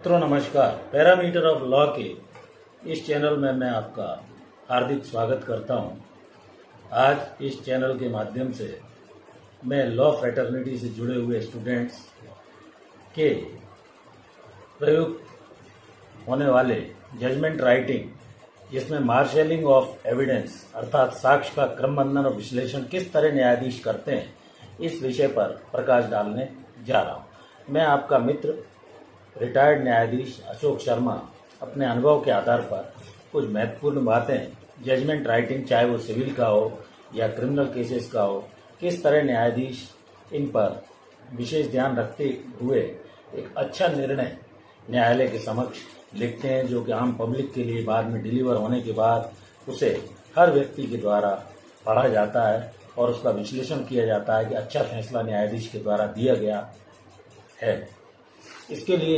मित्रों नमस्कार। Parameter of law के इस चैनल में मैं आपका हार्दिक स्वागत करता हूं। आज इस चैनल के माध्यम से मैं लॉ फ्रेटर्निटी से जुड़े हुए स्टूडेंट्स के प्रयुक्त होने वाले जजमेंट राइटिंग, जिसमें मार्शलिंग ऑफ एविडेंस अर्थात साक्ष्य का क्रमबंधन और विश्लेषण किस तरह न्यायाधीश करते हैं, इस विषय पर प्रकाश डालने जा रहा हूं। मैं आपका मित्र रिटायर्ड न्यायाधीश अशोक शर्मा अपने अनुभव के आधार पर कुछ महत्वपूर्ण बातें जजमेंट राइटिंग, चाहे वो सिविल का हो या क्रिमिनल केसेस का हो, किस तरह न्यायाधीश इन पर विशेष ध्यान रखते हुए एक अच्छा निर्णय न्यायालय के समक्ष लिखते हैं, जो कि आम पब्लिक के लिए बाद में डिलीवर होने के बाद उसे हर व्यक्ति के द्वारा पढ़ा जाता है और उसका विश्लेषण किया जाता है कि अच्छा फैसला न्यायाधीश के द्वारा दिया गया है। इसके लिए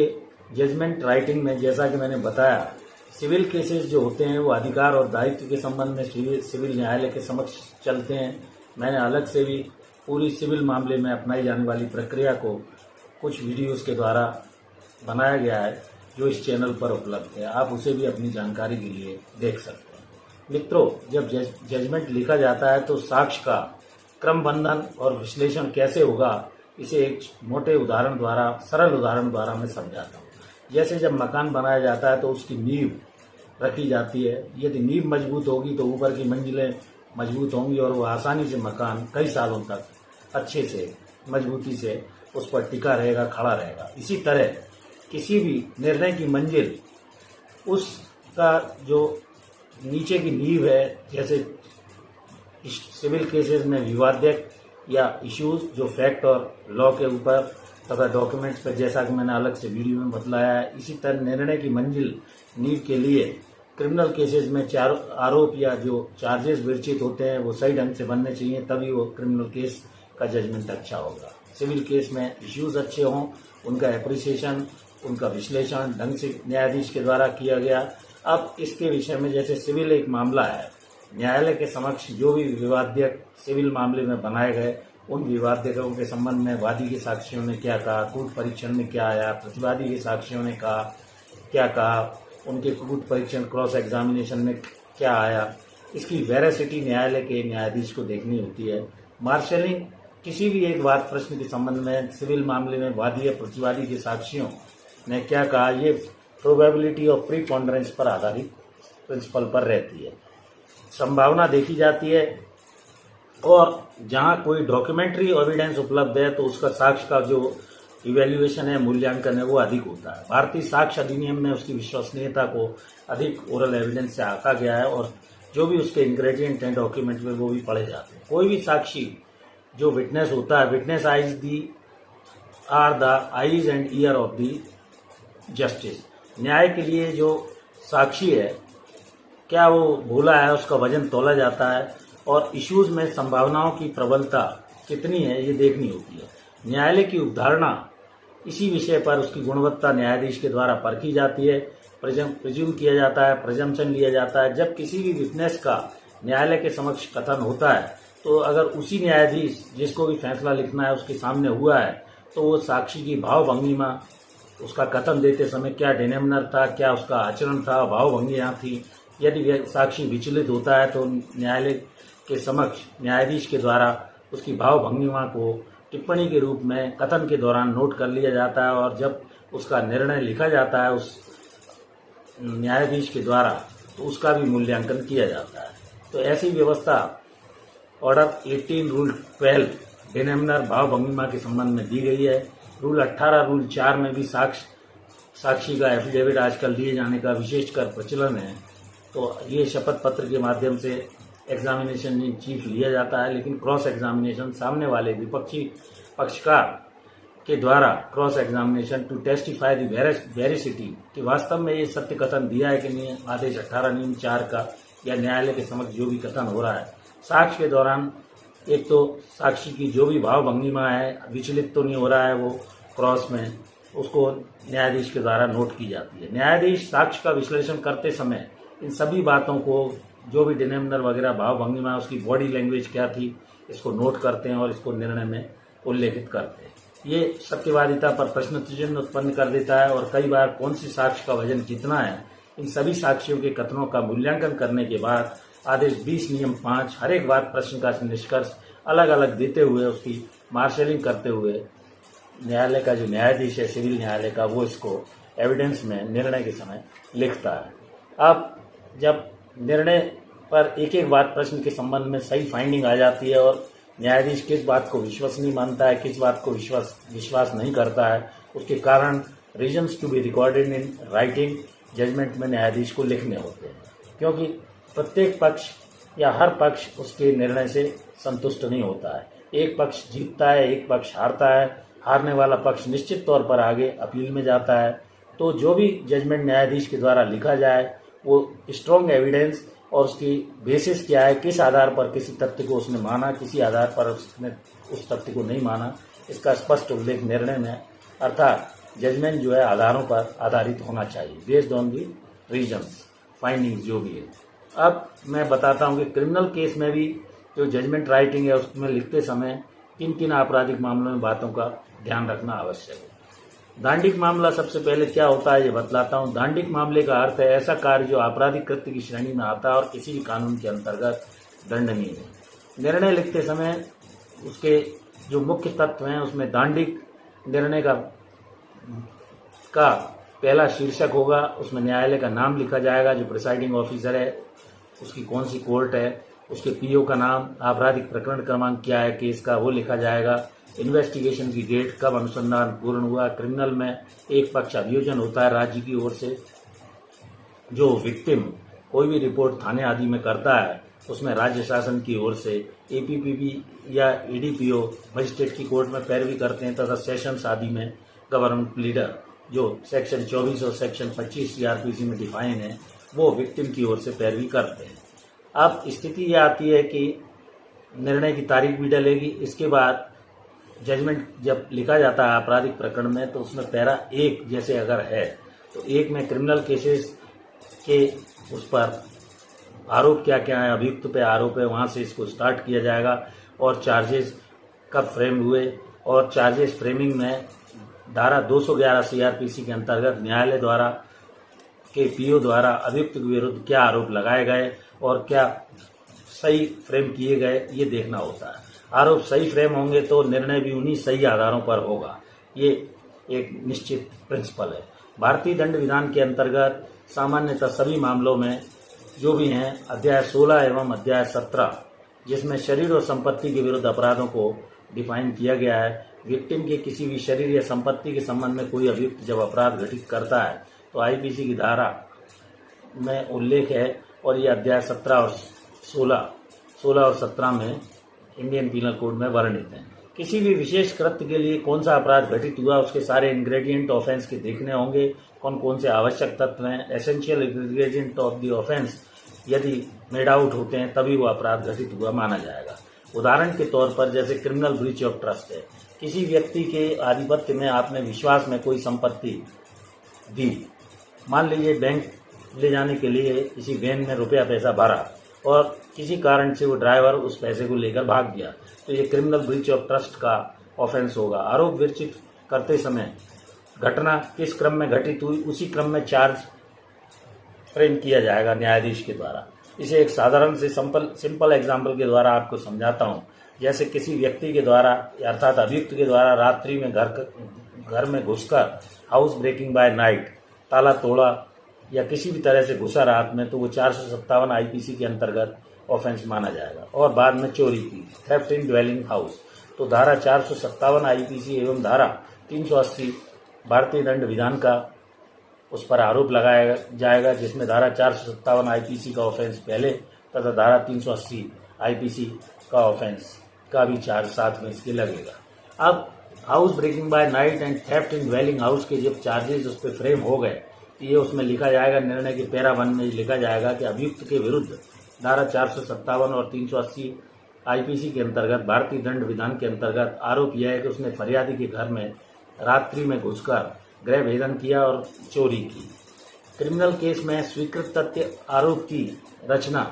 जजमेंट राइटिंग में, जैसा कि मैंने बताया, सिविल केसेस जो होते हैं वो अधिकार और दायित्व के संबंध में सिविल न्यायालय के समक्ष चलते हैं। मैंने अलग से भी पूरी सिविल मामले में अपनाई जाने वाली प्रक्रिया को कुछ वीडियोस के द्वारा बनाया गया है, जो इस चैनल पर उपलब्ध है। आप उसे भी अपनी जानकारी के लिए देख सकते हैं। मित्रों, जब जजमेंट लिखा जाता है तो साक्ष्य का क्रमबंधन और विश्लेषण कैसे होगा, इसे एक मोटे उदाहरण द्वारा, सरल उदाहरण द्वारा मैं समझाता हूँ। जैसे जब मकान बनाया जाता है तो उसकी नींव रखी जाती है। यदि नींव मजबूत होगी तो ऊपर की मंजिलें मजबूत होंगी और वो आसानी से मकान कई सालों तक अच्छे से, मजबूती से उस पर टिका रहेगा, खड़ा रहेगा। इसी तरह किसी भी निर्णय की मंजिल, उसका जो नीचे की नींव है, जैसे सिविल केसेस में विवाद्यक या इश्यूज जो फैक्ट और लॉ के ऊपर तथा डॉक्यूमेंट्स पर, जैसा कि मैंने अलग से वीडियो में बतलाया है, इसी तरह निर्णय की मंजिल, नींव के लिए क्रिमिनल केसेस में आरोप या जो चार्जेस विरचित होते हैं वो सही ढंग से बनने चाहिए, तभी वो क्रिमिनल केस का जजमेंट अच्छा होगा। सिविल केस में इश्यूज अच्छे हों, उनका एप्रिसिएशन, उनका विश्लेषण ढंग से न्यायाधीश के द्वारा किया गया। अब इसके विषय में, जैसे सिविल एक मामला है, न्यायालय के समक्ष जो भी विवाद्यक सिविल मामले में बनाए गए, उन विवाद्यकों के संबंध में वादी के साक्षियों ने क्या कहा, कूट परीक्षण में क्या आया, प्रतिवादी के साक्षियों ने क्या कहा, उनके कूट परीक्षण क्रॉस एग्जामिनेशन में क्या आया, इसकी वेरासिटी न्यायालय के न्यायाधीश को देखनी होती है। मार्शलिंग किसी भी एक वाद प्रश्न के संबंध में सिविल मामले में वादी या प्रतिवादी के साक्षियों ने क्या कहा, ये प्रोबेबिलिटी ऑफ प्रीपोंडरेंस पर आधारित प्रिंसिपल पर रहती है। संभावना देखी जाती है और जहां कोई डॉक्यूमेंट्री एविडेंस उपलब्ध है तो उसका साक्ष्य का जो इवैल्यूएशन है, मूल्यांकन है, वो अधिक होता है। भारतीय साक्ष्य अधिनियम में उसकी विश्वसनीयता को अधिक ओरल एविडेंस से आंका गया है और जो भी उसके इंग्रेडिएंट हैं डॉक्यूमेंट में वो भी पढ़े जाते हैं। कोई भी साक्षी जो विटनेस होता है, witness are the eyes and ear of the justice. न्याय के लिए जो साक्षी है, क्या वो भूला है, उसका वजन तोला जाता है और इश्यूज में संभावनाओं की प्रबलता कितनी है ये देखनी होती है। न्यायालय की उपधारणा, इसी विषय पर उसकी गुणवत्ता न्यायाधीश के द्वारा परखी जाती है, प्रिज्यूम किया जाता है, प्रिजम्पशन लिया जाता है। जब किसी भी विटनेस का न्यायालय के समक्ष कथन होता है तो अगर उसी न्यायाधीश जिसको भी फैसला लिखना है उसके सामने हुआ है तो वो साक्षी की भाव भंगिमा, उसका कथन देते समय क्या डिनेमनर था, क्या उसका आचरण था, भाव भंगियाँ थी, यदि साक्षी विचलित होता है तो न्यायालय के समक्ष न्यायाधीश के द्वारा उसकी भाव भंगिमा को टिप्पणी के रूप में कथन के दौरान नोट कर लिया जाता है और जब उसका निर्णय लिखा जाता है उस न्यायाधीश के द्वारा तो उसका भी मूल्यांकन किया जाता है। तो ऐसी व्यवस्था ऑर्डर 18 रूल 12 डिनेमनर भाव भंगिमा के संबंध में दी गई है। रूल 18 रूल 4 में भी साक्षी का एफिडेविट आजकल दिए जाने का विशेषकर प्रचलन है। तो ये शपथ पत्र के माध्यम से एग्जामिनेशन इन चीफ लिया जाता है, लेकिन क्रॉस एग्जामिनेशन सामने वाले विपक्षी पक्षकार के द्वारा cross examination to testify the veracity कि वास्तव में ये सत्य कथन दिया है कि नहीं, आदेश 18 नियम 4 का या न्यायालय के समक्ष जो भी कथन हो रहा है, साक्ष्य के दौरान एक तो साक्षी की जो भी भाव भंगिमा है, विचलित तो नहीं हो रहा है वो क्रॉस में, उसको न्यायाधीश के द्वारा नोट की जाती है। न्यायाधीश साक्ष्य का विश्लेषण करते समय इन सभी बातों को, जो भी डिनेमनर वगैरह भाव भंगिमा, उसकी बॉडी लैंग्वेज क्या थी, इसको नोट करते हैं और इसको निर्णय में उल्लेखित करते हैं। ये सत्यवादिता पर प्रश्न चिन्ह उत्पन्न कर देता है और कई बार कौन सी साक्ष्य का वजन कितना है, इन सभी साक्ष्यों के कथनों का मूल्यांकन करने के बाद आदेश 20 नियम 5 हर एक बार प्रश्न का निष्कर्ष अलग अलग देते हुए उसकी मार्शलिंग करते हुए न्यायालय का जो न्यायाधीश है सिविल न्यायालय का, वो इसको एविडेंस में निर्णय के समय लिखता है। अब जब निर्णय पर एक एक बात प्रश्न के संबंध में सही फाइंडिंग आ जाती है और न्यायाधीश किस बात को विश्वसनीय मानता है, किस बात को विश्वास नहीं करता है, उसके कारण reasons to be recorded in writing judgement में न्यायाधीश को लिखने होते हैं, क्योंकि प्रत्येक पक्ष या हर पक्ष उसके निर्णय से संतुष्ट नहीं होता है। एक पक्ष जीतता है, एक पक्ष हारता है, हारने वाला पक्ष निश्चित तौर पर आगे अपील में जाता है। तो जो भी जजमेंट न्यायाधीश के द्वारा लिखा जाए वो स्ट्रॉन्ग एविडेंस और उसकी बेसिस क्या है, किस आधार पर किसी तथ्य को उसने माना, किसी आधार पर उसने उस तथ्य को नहीं माना, इसका स्पष्ट उल्लेख निर्णय में, अर्थात जजमेंट जो है आधारों पर आधारित होना चाहिए, based on the reasons findings जो भी है। अब मैं बताता हूँ कि क्रिमिनल केस में भी जो जजमेंट राइटिंग है उसमें लिखते समय किन किन आपराधिक मामलों में बातों का ध्यान रखना आवश्यक है। दांडिक मामला सबसे पहले क्या होता है ये बतलाता हूँ। दांडिक मामले का अर्थ है ऐसा कार्य जो आपराधिक कृत्य की श्रेणी में आता है और किसी भी कानून के अंतर्गत दंडनीय है। निर्णय लिखते समय उसके जो मुख्य तत्व हैं उसमें दांडिक निर्णय का पहला शीर्षक होगा, उसमें न्यायालय का नाम लिखा जाएगा, जो प्रिसाइडिंग ऑफिसर है उसकी कौन सी कोर्ट है, उसके पीओ का नाम, आपराधिक प्रकरण क्रमांक क्या है केस का वो लिखा जाएगा, इन्वेस्टिगेशन की डेट, कब अनुसंधान पूर्ण हुआ। क्रिमिनल में एक पक्ष अभियोजन होता है राज्य की ओर से, जो विक्टिम कोई भी रिपोर्ट थाने आदि में करता है उसमें राज्य शासन की ओर से एपीपीबी या एडीपीओ मजिस्ट्रेट की कोर्ट में पैरवी करते हैं, तथा सेशंस आदि में गवर्नमेंट प्लीडर जो सेक्शन 24 और सेक्शन 25 सीआरपीसी में डिफाइन है वो विक्टिम की ओर से पैरवी करते हैं। अब स्थिति यह आती है कि निर्णय की तारीख भी डलेगी। इसके बाद जजमेंट जब लिखा जाता है आपराधिक प्रकरण में तो उसमें पैरा 1 जैसे अगर है तो 1 में क्रिमिनल केसेस के उस पर आरोप क्या क्या है, अभियुक्त पे आरोप है, वहाँ से इसको स्टार्ट किया जाएगा और चार्जेस कब फ्रेम हुए, और चार्जेस फ्रेमिंग में धारा 211 सीआरपीसी के अंतर्गत न्यायालय द्वारा के पीओ द्वारा अभियुक्त के विरुद्ध क्या आरोप लगाए गए और क्या सही फ्रेम किए गए ये देखना होता है। आरोप सही फ्रेम होंगे तो निर्णय भी उन्हीं सही आधारों पर होगा, ये एक निश्चित प्रिंसिपल है। भारतीय दंड विधान के अंतर्गत सामान्यतः सभी मामलों में जो भी हैं अध्याय 16 एवं अध्याय 17 जिसमें शरीर और संपत्ति के विरुद्ध अपराधों को डिफाइन किया गया है। विक्टिम के किसी भी शरीर या संपत्ति के संबंध में कोई अभियुक्त जब अपराध घटित करता है तो आईपीसी की धारा में उल्लेख है और ये अध्याय 16 और 17 में इंडियन पीनल कोड में वर्णित है। किसी भी विशेष कृत्य के लिए कौन सा अपराध घटित हुआ उसके सारे इंग्रेडिएंट ऑफेंस के देखने होंगे, कौन कौन से आवश्यक तत्व हैं, essential ingredient of the offence यदि मेड आउट होते हैं तभी वो अपराध घटित हुआ माना जाएगा। उदाहरण के तौर पर जैसे क्रिमिनल ब्रीच ऑफ ट्रस्ट है, किसी व्यक्ति के आधिपत्य में आपने विश्वास में कोई संपत्ति दी, मान लीजिए बैंक ले जाने के लिए किसी वैन में रुपया पैसा भरा और किसी कारण से वो ड्राइवर उस पैसे को लेकर भाग गया तो ये क्रिमिनल ब्रीच ऑफ ट्रस्ट का ऑफेंस होगा। आरोप विरचित करते समय घटना किस क्रम में घटित हुई उसी क्रम में चार्ज फ्रेम किया जाएगा न्यायाधीश के द्वारा। इसे एक साधारण से सिंपल एग्जाम्पल के द्वारा आपको समझाता हूँ। जैसे किसी व्यक्ति के द्वारा अर्थात अभियुक्त के द्वारा रात्रि में घर में घुसकर हाउस ब्रेकिंग बाय नाइट ताला तोड़ा या किसी भी तरह से घुसा रात में तो वो 457 आईपीसी के अंतर्गत ऑफेंस माना जाएगा। और बाद में चोरी की, थेफ्ट इन ड्वेलिंग हाउस, तो धारा 457 आईपीसी एवं धारा 380 भारतीय दंड विधान का उस पर आरोप लगाया जाएगा, जिसमें धारा 457 आईपीसी का ऑफेंस पहले तथा धारा 380 आईपीसी का ऑफेंस का भी चार्ज साथ में इसके लगेगा। अब house breaking by night and theft in dwelling house के जब चार्जेस उस पर फ्रेम हो गए तो ये उसमें लिखा जाएगा, निर्णय के पैरा 1 में लिखा जाएगा कि अभियुक्त के विरुद्ध धारा 457 और 380 आईपीसी के अंतर्गत भारतीय दंड विधान के अंतर्गत आरोप यह है कि उसने फरियादी के घर में रात्रि में घुसकर गृह भेदन किया और चोरी की। क्रिमिनल केस में स्वीकृत तथ्य आरोप की रचना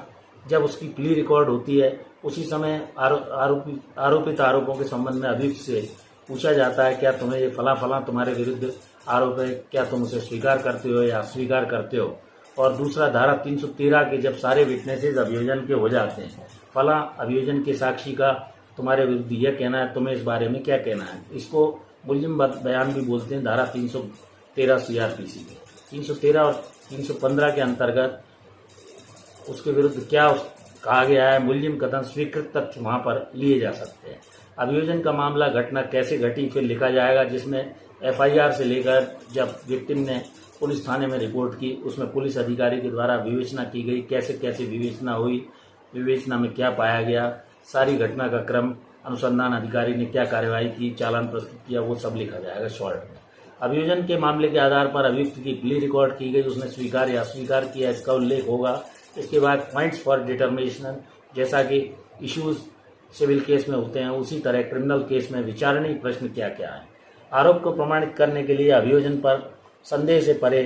जब उसकी प्ली रिकॉर्ड होती है उसी समय आरोपित आरोपों के संबंध में अभियुक्त से पूछा जाता है क्या तुम्हें ये फला फला तुम्हारे विरुद्ध आरोप है, क्या तुम उसे स्वीकार करते हो या अस्वीकार करते हो। और दूसरा धारा 313 के जब सारे विटनेसेस अभियोजन के हो जाते हैं, फला अभियोजन के साक्षी का तुम्हारे विरुद्ध यह कहना है, तुम्हें इस बारे में क्या कहना है, इसको मुलजिम बयान भी बोलते हैं। धारा 313 CRPC के 313 और 315 के अंतर्गत उसके विरुद्ध क्या कहा गया है, मुलजिम कथन स्वीकृत तथ्य वहां पर लिए जा सकते हैं। अभियोजन का मामला घटना कैसे घटी फिर लिखा जाएगा, जिसमें FIR से लेकर जब विक्टिम ने पुलिस थाने में रिपोर्ट की, उसमें पुलिस अधिकारी के द्वारा विवेचना की गई, कैसे कैसे विवेचना हुई, विवेचना में क्या पाया गया, सारी घटना का क्रम, अनुसंधान अधिकारी ने क्या कार्यवाही की, चालान प्रस्तुत किया, वो सब लिखा जाएगा शॉर्ट में। अभियोजन के मामले के आधार पर अभियुक्त की प्ली रिकॉर्ड की गई, उसने स्वीकार या अस्वीकार किया, इसका उल्लेख होगा। इसके बाद पॉइंट्स फॉर डिटर्मिनेशन, जैसा कि इश्यूज सिविल केस में होते हैं उसी तरह क्रिमिनल केस में विचारणीय प्रश्न क्या क्या है। आरोप को प्रमाणित करने के लिए अभियोजन पर संदेह से परे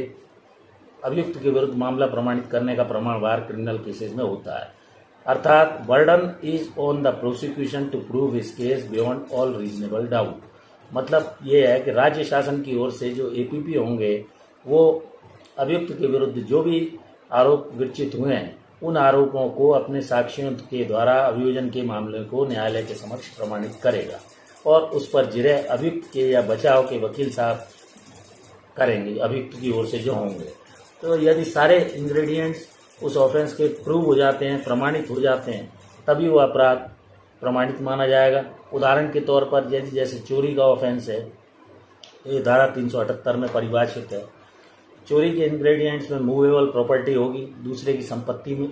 अभियुक्त के विरुद्ध मामला प्रमाणित करने का प्रमाण भार क्रिमिनल केसेस में होता है, अर्थात burden is on the prosecution to prove his case beyond all reasonable doubt. मतलब ये है कि राज्य शासन की ओर से जो APP होंगे वो अभियुक्त के विरुद्ध जो भी आरोप विरचित हुए हैं उन आरोपों को अपने साक्षियों के द्वारा अभियोजन के मामले को न्यायालय के समक्ष प्रमाणित करेगा और उस पर जिरह अभियुक्त के या बचाव के वकील साहब करेंगे, अभियुक्त की ओर से जो होंगे। तो यदि सारे इंग्रेडिएंट्स उस ऑफेंस के प्रूव हो जाते हैं, प्रमाणित हो जाते हैं, तभी वो अपराध प्रमाणित माना जाएगा। उदाहरण के तौर पर यदि जैसे चोरी का ऑफेंस है, ये धारा 378 में परिभाषित है। चोरी के इंग्रेडिएंट्स में मूवेबल प्रॉपर्टी होगी, दूसरे की संपत्ति में,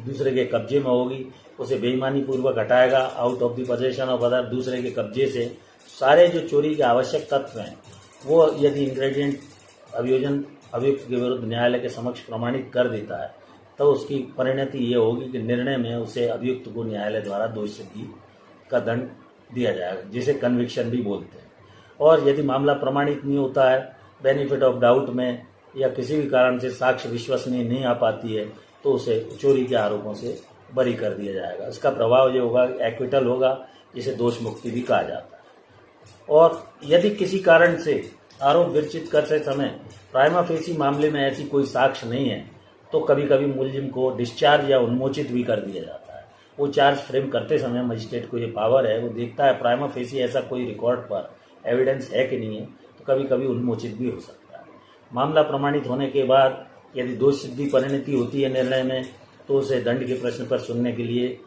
दूसरे के कब्जे में होगी, उसे बेईमानी पूर्वक हटाएगा, out of the possession of other, दूसरे के कब्जे से। सारे जो चोरी के आवश्यक तत्व हैं वो यदि इंग्रेडिएंट अभियोजन अभियुक्त के विरुद्ध न्यायालय के समक्ष प्रमाणित कर देता है तो उसकी परिणति ये होगी कि निर्णय में उसे अभियुक्त को न्यायालय द्वारा दोष सिद्धि का दंड दिया जाएगा, जिसे कन्विक्शन भी बोलते हैं। और यदि मामला प्रमाणित नहीं होता है, बेनिफिट ऑफ डाउट में या किसी भी कारण से साक्ष्य विश्वसनीय नहीं आ पाती है, तो उसे चोरी के आरोपों से बरी कर दिया जाएगा। इसका प्रभाव ये होगा, एक्विटल होगा, जिसे दोष मुक्ति भी कहा जाता है। और यदि किसी कारण से आरोप विरचित करते समय प्राइमा फेसी मामले में ऐसी कोई साक्ष्य नहीं है, तो कभी कभी मुलजिम को डिस्चार्ज या उन्मोचित भी कर दिया जाता है। वो चार्ज फ्रेम करते समय मजिस्ट्रेट को ये पावर है, वो देखता है प्राइमा फेसी ऐसा कोई रिकॉर्ड पर एविडेंस है कि नहीं है, तो कभी कभी उन्मोचित भी हो सकता है। मामला प्रमाणित होने के बाद यदि दोष सिद्धि परिणति होती है निर्णय में, तो उसे दंड के प्रश्न पर सुनने के लिए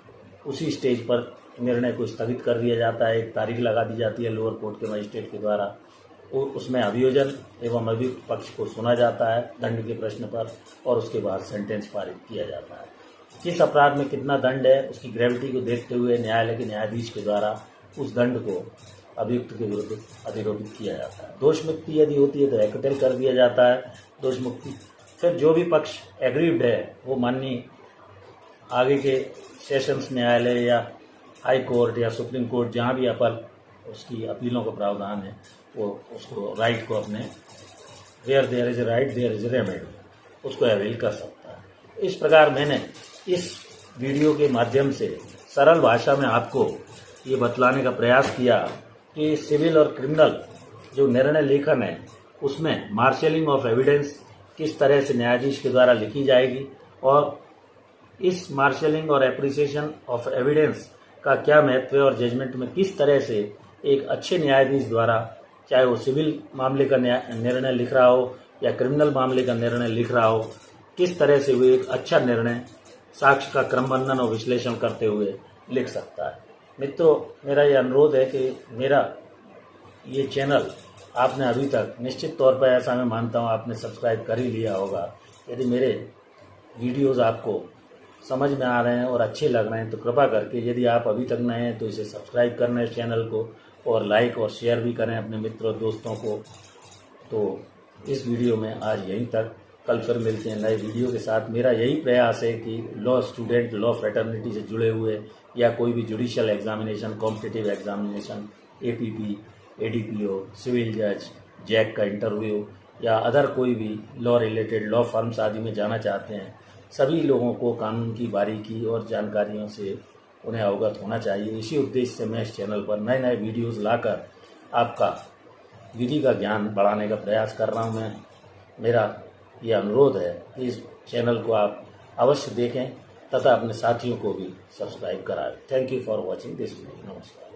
उसी स्टेज पर निर्णय को स्थगित कर दिया जाता है। एक तारीख लगा दी जाती है लोअर कोर्ट के मजिस्ट्रेट के द्वारा, उसमें अभियोजन एवं अभियुक्त पक्ष को सुना जाता है दंड के प्रश्न पर, और उसके बाद सेंटेंस पारित किया जाता है। किस अपराध में कितना दंड है उसकी ग्रेविटी को देखते हुए न्यायालय के न्यायाधीश के द्वारा उस दंड को अभियुक्त के विरुद्ध अधिरोपित किया जाता है। दोष मुक्ति यदि होती है तो एक्विटल कर दिया जाता है। दोष मुक्ति फिर जो भी पक्ष एग्रीव्ड है वो माननीय आगे के सेशंस न्यायालय या हाई कोर्ट या सुप्रीम कोर्ट, जहाँ भी उसकी अपीलों का प्रावधान है, वो उसको राइट को अपने where there is a right there is a remedy, उसको अवेल कर सकता है। इस प्रकार मैंने इस वीडियो के माध्यम से सरल भाषा में आपको ये बतलाने का प्रयास किया कि सिविल और क्रिमिनल जो निर्णय लेखन है उसमें मार्शलिंग ऑफ एविडेंस किस तरह से न्यायाधीश के द्वारा लिखी जाएगी, और इस मार्शलिंग और एप्रिसिएशन ऑफ एविडेंस का क्या महत्व है, और जजमेंट में किस तरह से एक अच्छे न्यायाधीश द्वारा, चाहे वो सिविल मामले का निर्णय लिख रहा हो या क्रिमिनल मामले का निर्णय लिख रहा हो, किस तरह से वो एक अच्छा निर्णय साक्ष्य का क्रमबंधन और विश्लेषण करते हुए लिख सकता है। मित्रों, मेरा ये अनुरोध है कि मेरा ये चैनल आपने अभी तक निश्चित तौर पर, ऐसा मैं मानता हूँ, आपने सब्सक्राइब कर ही लिया होगा। यदि मेरे वीडियोज़ आपको समझ में आ रहे हैं और अच्छे लग रहे हैं तो कृपा करके, यदि आप अभी तक नए हैं तो इसे सब्सक्राइब करना है इस चैनल को, और लाइक और शेयर भी करें अपने मित्रों दोस्तों को। तो इस वीडियो में आज यहीं तक, कल फिर मिलते हैं नए वीडियो के साथ। मेरा यही प्रयास है कि लॉ स्टूडेंट, लॉ फ्रेटर्निटी से जुड़े हुए या कोई भी judicial examination, competitive examination, APP, ADPO, civil जज, जैक का इंटरव्यू या अदर कोई भी लॉ रिलेटेड लॉ फर्म्स आदि में जाना चाहते हैं, सभी लोगों को कानून की बारीकी और जानकारियों से उन्हें अवगत होना चाहिए। इसी उद्देश्य से मैं इस चैनल पर नए नए वीडियोस लाकर आपका विधि का ज्ञान बढ़ाने का प्रयास कर रहा हूं मैं। मेरा ये अनुरोध है कि इस चैनल को आप अवश्य देखें तथा अपने साथियों को भी सब्सक्राइब कराएं। Thank you for watching this video. नमस्कार।